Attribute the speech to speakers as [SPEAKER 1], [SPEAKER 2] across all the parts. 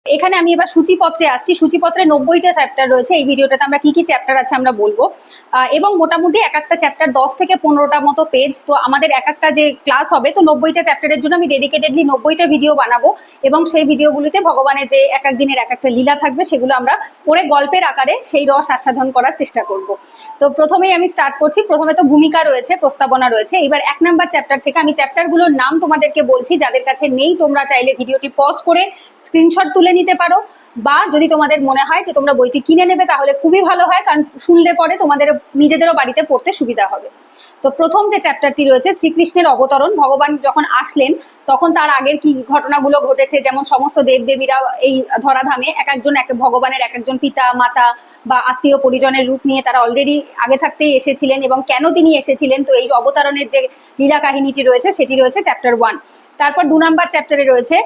[SPEAKER 1] এখানে আমি এবার সূচিপত্রে আসছি। সূচিপত্রে 90টা চ্যাপ্টার রয়েছে। এই ভিডিওটাতে আমরা কি কি চ্যাপ্টার আছে আমরা বলবো, এবং মোটামুটি এক একটা চ্যাপ্টার 10 থেকে 15টা মতো পেজ। তো আমাদের এক একটা যে ক্লাস হবে, তো 90টা চ্যাপ্টারের জন্য আমি ডেডিকেটেডলি 90টা ভিডিও বানাবো, এবং সেই ভিডিওগুলিতে ভগবানের যে এক এক দিনের এক একটা লীলা থাকবে সেগুলো আমরা পড়ে গল্পের আকারে সেই রস আস্বাদন করার চেষ্টা করব। তো প্রথমেই আমি স্টার্ট করছি। প্রথমে তো ভূমিকা রয়েছে, প্রস্তাবনা রয়েছে। এবার 1 নাম্বার চ্যাপ্টার থেকে আমি চ্যাপ্টারগুলোর নাম তোমাদেরকে বলছি, যাদের কাছে নেই তোমরা চাইলে ভিডিওটি পজ করে স্ক্রিনশট তুলে নিতে পারো, বা যদি তোমাদের মনে হয় যে তোমরা বইটি কিনে নেবে তাহলে খুবই ভালো হয়, কারণ শুনলে পরে তোমাদের নিজেদেরও বাড়িতে পড়তে সুবিধা হবে। তো প্রথম যে চ্যাপ্টারটি রয়েছে, শ্রীকৃষ্ণের অবতরণ। ভগবান যখন আসলেন তখন তার আগের কি ঘটনাগুলো ঘটেছে, যেমন সমস্ত দেবদেবীরা এই ধরাধামে এক একজন এক ভগবানের এক একজন পিতা মাতা বা আত্মীয় পরিজনের রূপ নিয়ে তারা অলরেডি আগে থাকতেই এসেছিলেন, এবং কেন তিনি এসেছিলেন, তো এই অবতারণের যে লীলা কাহিনীটি রয়েছে সেটি রয়েছে চ্যাপ্টার 1। তারপর 2 নাম্বার চ্যাপ্টারে রয়েছে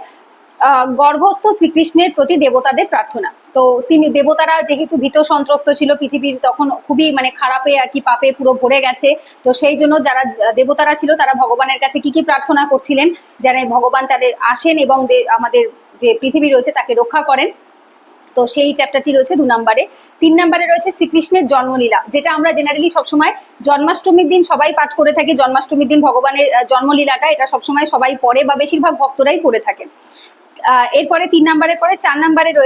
[SPEAKER 1] গর্ভস্থ শ্রীকৃষ্ণের প্রতি দেবতাদের প্রার্থনা। তো তিনি দেবতারা যেহেতু ভীত সন্ত্রস্ত ছিল, পৃথিবীর তখন খুবই খারাপে আর কি পাপে পুরো ভরে গেছে। তো সেই জন্য যারা দেবতারা ছিল তারা ভগবানের কাছে কি কি প্রার্থনা করছিলেন, যেন ভগবান তাদের আসেন এবং আমাদের যে পৃথিবী রয়েছে তাকে রক্ষা করেন। তো সেই চ্যাপ্টারটি রয়েছে 2 নম্বরে। 3 নম্বরে রয়েছে শ্রীকৃষ্ণের জন্মলীলা, যেটা আমরা জেনারেলি সবসময় জন্মাষ্টমীর দিন সবাই পাঠ করে থাকি। জন্মাষ্টমীর দিন ভগবানের জন্মলীলাটা এটা সবসময় সবাই পড়ে, বা বেশিরভাগ ভক্তরাই পড়ে থাকেন। এরপরে 3 নম্বরের পরে 4 নম্বরে রয়েছে